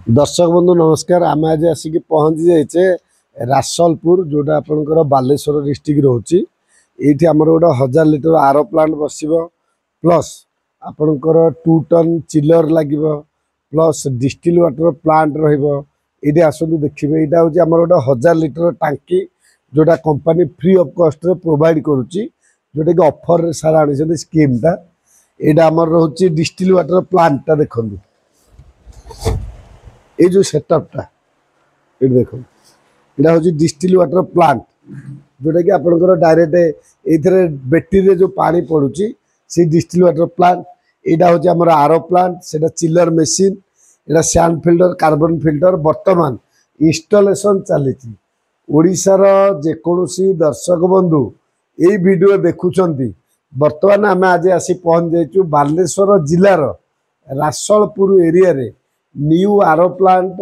दर्शक बंधु नमस्कार। आम आज आसिक पहुँची जाइए रासलपुर जोटा आपंकर बालेश्वर डिस्ट्रिक्ट रोचे। ये आमर गोटे 1000 लिटर आर प्लांट बस प्लस आपणकर 2 टन चिलर लगे प्लस डिस्टिल वाटर प्लांट रही आसतु देखिए। यहाँ हूँ आमर गोटे 1000 लिटर टांकी जोटा कंपनी फ्री ऑफ कॉस्ट रे प्रोवाइड करुच्ची, जोटा कि ऑफर सार आनी स्कीमटा। यहाँ आमर रोचे डिस्टिल वाटर प्लांटटा देखो ये जो सेटअपटा ये देखो यहाँ हूँ डिस्टिल वाटर प्लांट जोटा कि आपंकर डायरेक्ट ये बैटेरी जो पानी पड़ुची से डिस्टिल वाटर प्लांट। यहाँ हूँ आमर आर प्लांट से चिलर मेसीन यहाँ सैंड फिल्टर कार्बन फिल्टर बर्तमान इंस्टॉलेशन चली। ओडिशार जेकोसी दर्शक बंधु ये वीडियो देखुंत बर्तमान आम आज आसी पहुँच जाइए बालेश्वर जिलार रासलपुर एरिया रे न्यू आर प्लांट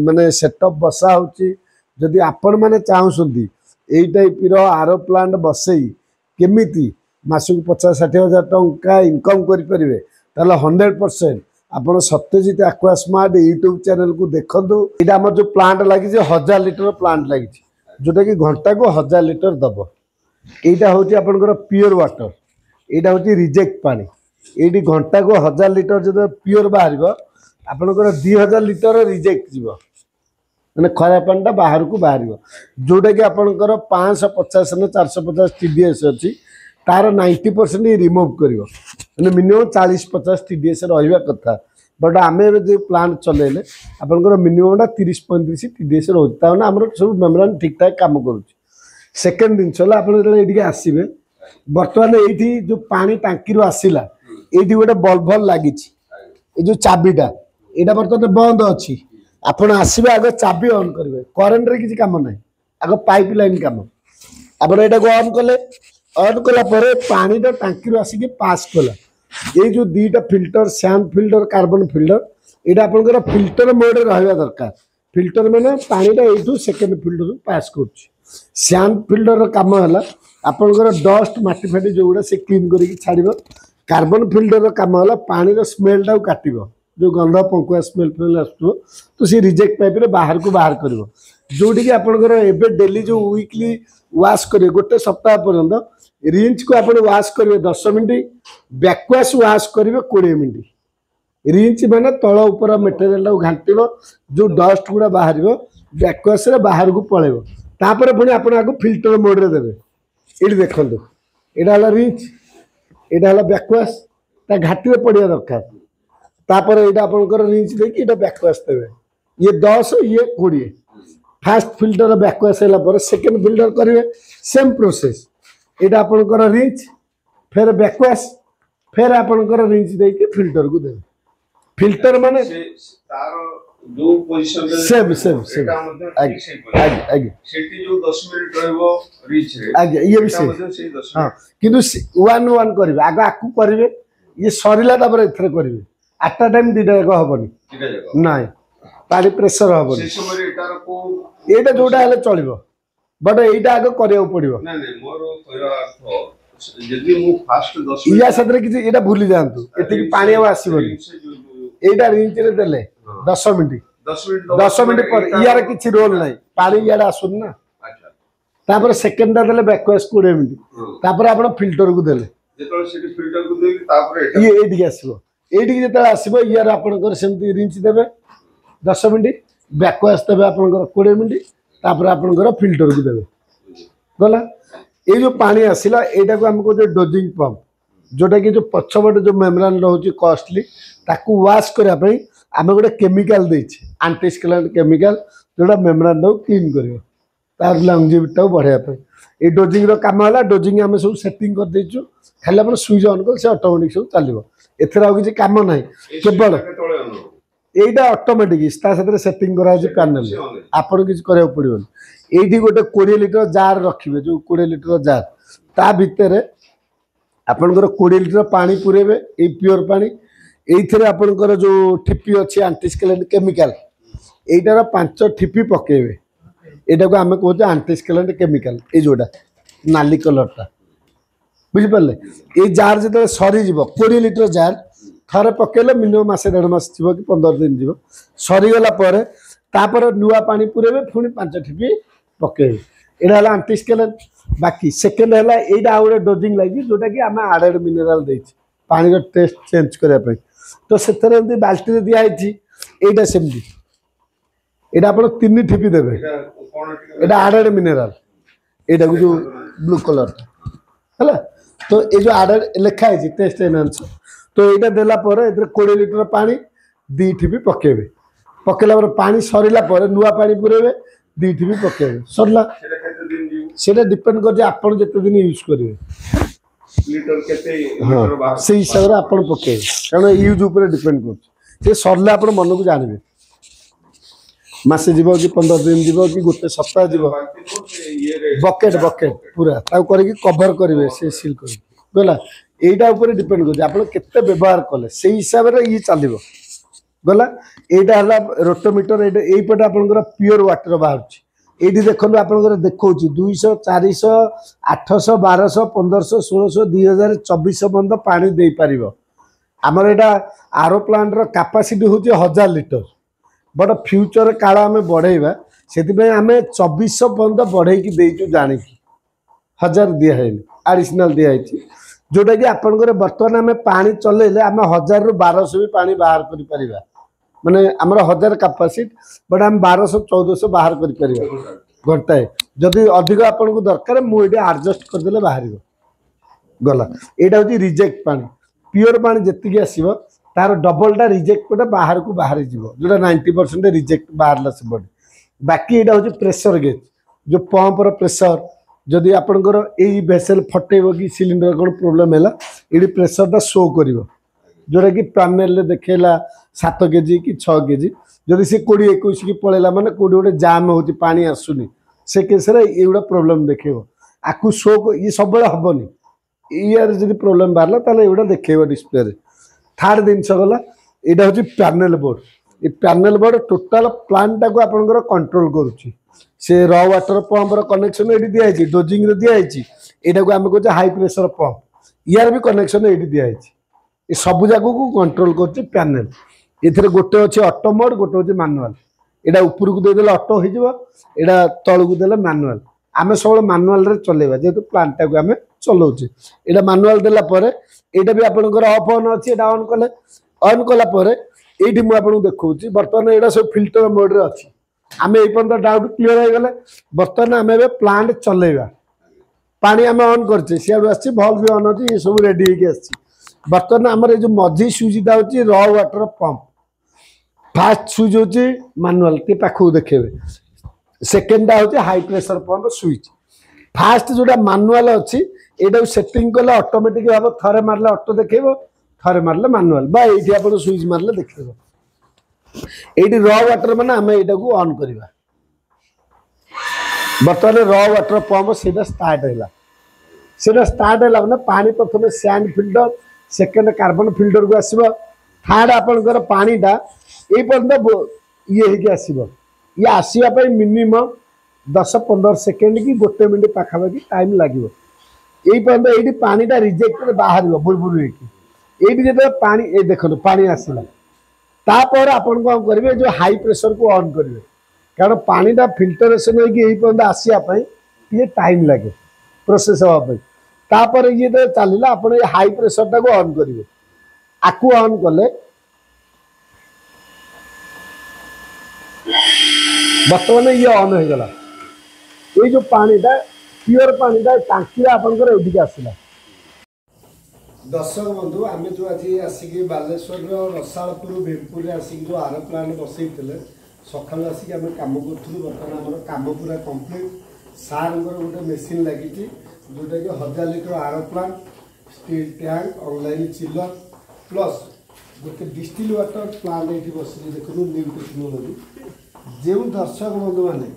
माने सेटअप बसा होची। जदि आपण माने चाहउसंती एई टाइप रो आर प्लांट बसई केमिति मासक 50-60 हजार टंका इनकम करि परिबे ताले 100% आपण Satyajit aqua smart YouTube channel को देखंतु। एटा हमर जो प्लांट लागि जे 1000 लिटर प्लांट लागि जोटा कि घंटा को 1000 लिटर दबो। एटा होची आपनकर प्योर वाटर, एटा होची रिजेक्ट पानी। एटी घंटा को 1000 लिटर जब प्योर बाहर आपनकर 2000 लिटर रिजेक्ट जीव मैंने खराब पानी बाहर को बाहर जोटा कि आपनकर 550 न 450 TDS अच्छी तार 90% रिमूव कर मिनिमम 40-50 TDS रहा कथा। बट आम जो प्लांट चलेले आपनकर मिनिमम 30-35 TDS रोचे आम सब मेम्ब्रेन ठीक ठाक काम कर। सेकेंड जिन आप आसवे बर्तमान ये जो पानी टांकी आसला ये गोटे बल्ब लगी जो चाबीटा यहाँ बर्तमान बंद अच्छी। आपड़ आसवे आग चाबी ऑन करेंगे करेन्ट रे किसी काम ना आग पाइप लाइन कम आप ऑन कले ऑन कलापर पानी टांकी आसिक पास कला ये जो दुईटा filter sand filter carbon filter यहाँ आपंकर फिल्टर मोड रहा दरकार। फिल्टर मैंने पानीटा यू सेकेंड फिल्टर पास कर सैंड फिल्टर कम है आपंकर डस्ट मटी फाटी जो गुड़ा से क्लीन करके छाड़। कार्बन फिल्टर कम है पानी स्मेलटा काट जो गंध पंकुआ स्मेल फेल आसो तो सी रिजेक्ट पाइप रे बाहर को बाहर कर जोटी कि आपंकर एवं डेली जो वीकली वाश करेंगे गोटे सप्ताह पर्यंत रिंच को आप वाश करेंगे 10 मिनट बैकवाश वाश करेंगे 20 मिनट। रिंच मैंने तल उपर मेटेरियल घाट जो डस्ट गुड़ा बाहर बैकवाश बाहर को पलैब तापर पुणी आप फिल्टर मोड रे देवे। ये देखो यहाँ रिंच यहाँ बैकवाश घाटी में पड़ा दरकार तापर यहाँ आपंकर रिंच देखिए यहाँ बैकवाश देवे ये 10 ये 20 फास्ट फिल्टर बैकवाश है सेकेंड फिल्टर करेंगे सेम प्रोसेस यहाँ आपंकर रिंच फिर बैकवाश फिर आपंकर रिंच देके फिल्टर को देवे। फिल्टर माने जो पोजीशन सेम सेम सेम आगे सेठी जो 10 मिनिट रहबो रिच रे आगे ये भी सेम हां किंतु 1-1 करिवे आगे आकु करिवे ये सरिला तापर एथरे करिवे आठटा टाइम दीटा जाक हबनी नाइ पानी प्रेशर हबनी से समय एटार को एटा जोटा हेले चलिबो बट एटा आगे करियो पड़िबो ना ना मोर कहरा अर्थ जदी मु फास्ट 10 या सदरे किछि एटा भूली जांतु एति पानी अब आसीबनी एटा रिंच रे देले 10 मिनिट 10 मिनिट पर यार किछि रोल नाही पानी यार आसुन ना। अच्छा तापर सेकंड देले बैकवाश 20 मिनिट तापर आपण फिल्टर को देले जेतल सेठी फिल्टर को देबी तापर एटा ये एठी आसीबो एठी जेतल आसीबो यार आपनकर सेमती रिंच देबे 10 मिनिट बैकवाश देबे आपनकर 20 मिनिट तापर आपनकर फिल्टर को देबे गला। ये जो पानी आसिला एटा को हमको जो डोजिंग पंप जोटा कि जो पछबट जो मेम्ब्रेन रहउची कॉस्टली ताकू वाश करिया पई आमे गोटे केमिकल देछि एंटीस्केलेंट केमिकल जोटा मेम्ब्रेन को क्लीन करियो तार लॉन्जेविटी बढ़िया पई। ये डोजिंग रो काम होला डोजिंग आमे सब सेटिंग कर देछु खाली अपन स्विच ऑन कर से ऑटोमेटिक सब चलिबो एथरा किसी काम ना केवल यहीटा ऑटोमेटिक ता साथ सेटिंग करा पैनल आपन किसी करा पड़ो। ये गोटे 20 लिटर जार रखिए जो 20 लिटर जार ता भितर आपनकर 20 लिटर पानी पुरेबे ये प्योर पानी ये आपनकर जो ठिपी अच्छी एंटीस्केलेंट केमिकल यहीटार 5 ठिपी पकेबे यहाँ को आम कहते एंटीस्केलेंट केमिकल ये जोटा नाली कलरटा बुझिपारे ये जार जो सरीज 20 लिटर जार थरे पकेले मिनिमम मासे 1.5 मास जीव कि 15 दिन जीव सरीगला तापर नुआ पानी पुरेबे पुणी 5 ठिपी पकेबे एटा हला एंटीस्केलेन बाकी सेकेंड हला एटा आउरे डोजिंग लागि जोटा कि आमे एडेड मिनरल देछि पानी रो टेस्ट चेंज करिया पे तो सेथरे एंती बाल्टी रे दिया आइछि एटा सेमदी एटा आपण 3 ठिपी देबे एटा एडेड मिनरल एटा को जो ब्लू कलर हला तो ए जो एडेड लिखा है टेस्ट एनहांसर तो एटा देला परे एतरे 20 लीटर पानी 2 ठिपी पकेबे पकेला पर पानी सरीला पर नुआ पानी पुरेबे 2 ठिपी पकेबे सरला सेटा डिपेंड कर जे आपण जते दिन यूज करिवे लीटर केते लीटर बाहर से हिसाब रे आपण पकेबे कारण यूज ऊपर डिपेंड कर से सरला आपण मन को जानबे मासे जीव कि 15 दिन जीव कि गोटे सप्ताह जीव बकेट बकेट पूरा ताऊ करके कवर करिवे से सील कर गला एटा ऊपर डिपेंड कर आपण केते व्यवहार कले से हिसाब रे ई चलिबो गला एटा हला रोटोमीटर एटा एई पटे आपनकर प्योर वाटर बाहर एटी देखो आपनकर देखौची 200 400 800 1200 1500 1600 2024 बंद पानी दे पारिबो हमर एटा आरो प्लांट रो कैपेसिटी होची 1000 लीटर बट फ्यूचर काल आमे बढ़ेबा सेति पे आमे 2400 बंद बढ़े की देइचु जानि की 1000 दिया है एडिशनल दिया है जोटा कि आपनकर वर्तमान आमे पानी चलेले आमे 1000 रु 1200 भी पानी बाहर करि परिबा माने हमर 1000 कैपेसिटी बट हम 1200 1400 बाहर करि परिबा घंटाए जदि अधिक आपन को दरकार मु एडी एडजस्ट कर देले बाहरिबो गला एटा होची रिजेक्ट पानी प्योर पानी जति आसीबो तार डबलटा रिजेक्ट कोटा बाहर को बाहर जीवो जोटा 90% रिजेक्ट बाहरला से बड बाकी एटा होची प्रेशर गेज जो पंप रो प्रेशर जदि आपनकर एई वेसल फटेबो कि सिलिंडर कोन प्रॉब्लम हैला एडी प्रेशर ता शो करिवो जोटा कि पैनल रे देखेला 7 केजी कि 6 केजी जदि से 20 21 की पळेला माने कोडी गोटे जाम होची पानी आसुनी से केस रे एउडा प्रॉब्लम देखेबो आकु शो ये सब बेला हबनी यार जदि प्रॉब्लम बारला ताले एउडा देखेबो डिस्प्ले रे थर्ड दिन गला एटा होची पैनल बोर्ड ए पैनल बोर्ड टोटल प्लांट को आपनकर कंट्रोल करूची से रॉ वाटर पंप रो कनेक्शन एडी दिया है डोजिंग रे दिया है एटा को हम कहते हाई प्रेशर पंप यार भी कनेक्शन एडी दिया है ए सब जागो को कंट्रोल करची पैनल एथरे गोटे अछि ऑटो मोड गोटे अछि मैनुअल एटा ऊपर को दे देला ऑटो हो जिवो एटा तळ को देला मैनुअल आमे सब मैनुअल रे चलेबा जेतु प्लांट को आमे चलाउची एटा मैनुअल देला परे एटा भी आपनकर ऑफ ऑन अछि एटा ऑन कले ऑन कला परे एठी मु आपन देखौची वर्तमान एटा सब फिल्टर मोड रे अछि आमे ए पंत डाउट क्लियर हो गले वर्तमान आमे बे प्लांट चलेबा पानी आमे ऑन करछे सियाडू आछि भल भी ऑन अछि ये सब रेडी हे के आछि वर्तमान हमर जो मझी स्विच दा होची raw water pump fast switch होची मैनुअल के पाखु देखेबे सेकंड दा होची high pressure pump switch fast जोटा मैनुअल अछि एटा सेटिंग कले ऑटोमेटिक भाबो थरे मारले ऑटो देखेबो थरे मारले मैनुअल बा एठी आपण स्विच मारले देखेबो एठी रॉ वाटर माने हमें एटा को ऑन करिबा वर्तमान रॉ वाटर पंप सीधा स्टार्ट हैला माने पानी प्रथमे sand filter second carbon filter को आसीबो थर्ड आपनकर पानीटा ए पर्यंत ये हे के आसीबो ये आसीबा पई मिनिमम 10-15 सेकंड की 1 मिनिट पाखा की टाइम लागिबो ए पर्यंत एडी पानीटा रिजेक्ट बाहर बुलबुल हेकी एडी जेते पानी ए देखो पानी आसीला तापर आपन को करिवे जो हाई प्रेशर को ऑन करिवे कारण पानीटा फिल्टरेशन हे की ए पर्यंत आसीया पई ये टाइम लागे प्रोसेस होवा पई तापर ये तो चलिला आपण ये हाई प्रेशर टा को ऑन करिवे आकु ऑन कले वर्तमान ये ऑन हो गला ये जो पानीटा प्योर पानीटा टांकी आपनकर एडिक आसिला दर्शक बंधु आमे जो आज आसिक बालेश्वर रसालपुर भेमपुर आसिक जो आर प्लांट बसईले सकाल आसिक आमे काम करथुलु वर्तमान हमर काम पूरा कंप्लीट सारंगर गोटे मेसिन लागिची जोटा कि 1000 litre R plant steel tank online chiller plus गोटे डिस्टिल वाटर प्लांट ये बस देखो न्यू टेक्नोलोजी जो दर्शक बंधु मैंने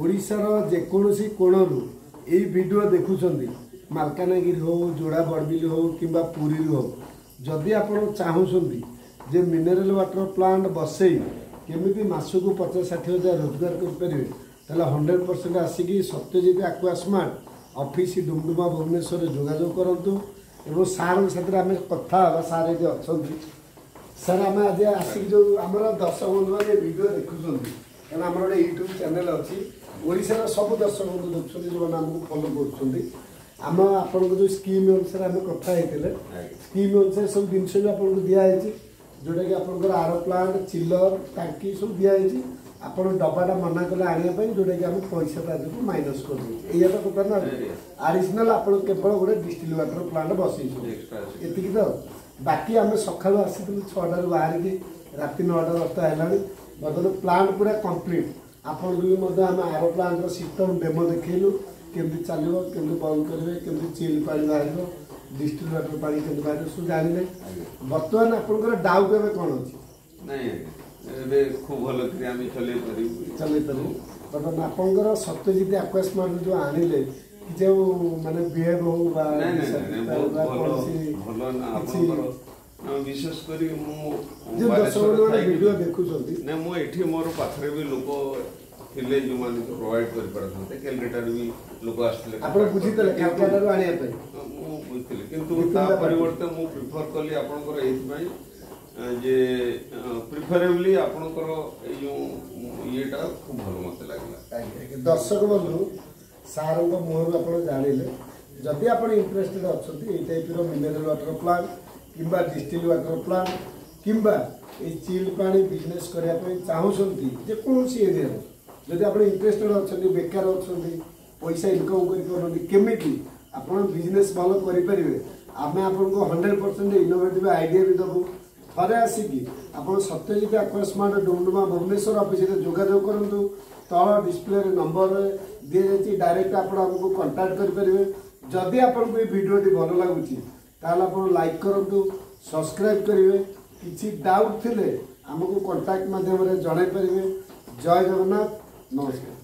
ओडिशार जेकोसी कोणरू यही वीडियो देखुंट मालकानगिरी हो जोड़ा बड़बिल हो कि पुरी हो जदि आप चाहूँगी जे मिनरल वाटर प्लांट बसई केमी मासक 50-60 हजार रोजगार करेंगे 100% आसिक Satyajit aqua smart office Dumduma Bhubaneswar जोगाजोग करूँ और सार साथ आम कथा सारे अच्छा सर आम आज आसिक जो आम दर्शक बंधु मैंने वीडियो देखुं कहीं आम गोटे यूट्यूब चैनल अच्छी ओडार सब दर्शक बंधु देखते जो मैंने आमको फॉलो करम आपण जो स्कीम अनुसार आम कथा स्कीम अनुसार सब जिन भी आपको दिखाई जोटा कि आप आर प्लांट चिलर टांकी सब दिखाई आप डबाटा मना कले आने जोटा कि आम पैसा माइनस कर ये तो कथा ना आडिशनाल आप केवल गोटे डिस्टिल वाटर प्लांट बसई ये तो बाकी आम सका आसी 6टार बाहर की राति 9टा 10टा है बदल प्लांट पूरा कंप्लीट आपण आम आर प्लांट सिस्टम डेमो देखलु केमती चलो केमती बंद करेंगे केमती चिल पानी बाहर डिस्टिल वाटर पानी केमती बाहर सब जाने बर्तमान आपंकर डाउट एवं कौन नहीं खूब भल चल पार बर्तमान आपंकर सत्यजित आक्वास्मार्ट जो आनिले जो माने बिहेव हो विशेष करी वीडियो देखुं मोर पाखे भी लोक थे जो मैंने प्रोवाइड कर पारते कैलकाटार भी लोक आसते बुझी किंतु परिवर्ते मु प्रिफर कली आपनकर एथि जे प्रिफरेबली आपनकर येटा खूब भल मते लागला दर्शक बंधु सार मुहर आप जानिले जदि आप इंटरेस्टेड अच्छा टाइप मिनरल वाटर प्लांट किंबा डिस्टिल वाटर प्लांट किंबा चिल्ड पानी बिजनेस करने चाहूँगी जेकोसी एरिया जदि आप इंटरेस्टेड अच्छा बेकार अच्छा पैसा इनकम करमी आप बिजनेस भल करें आम आपको 100% इनोवेटिव आइडिया भी देवु थे आसिकी आप सत्यजित आक्वास्मार्ट डुमडुमा भुवनेश्वर ऑफिस जोगाजोग करूँ तल डिस्प्ले नंबर दी जाए डायरेक्ट आपको कांटेक्ट करेंगे जदि आपको ये वीडियोटी भल लगुच आप लाइक करूँ सब्सक्राइब करेंगे किसी डाउट थे आमको कांटेक्ट माध्यम जन पारे जय जगन्नाथ नमस्कार।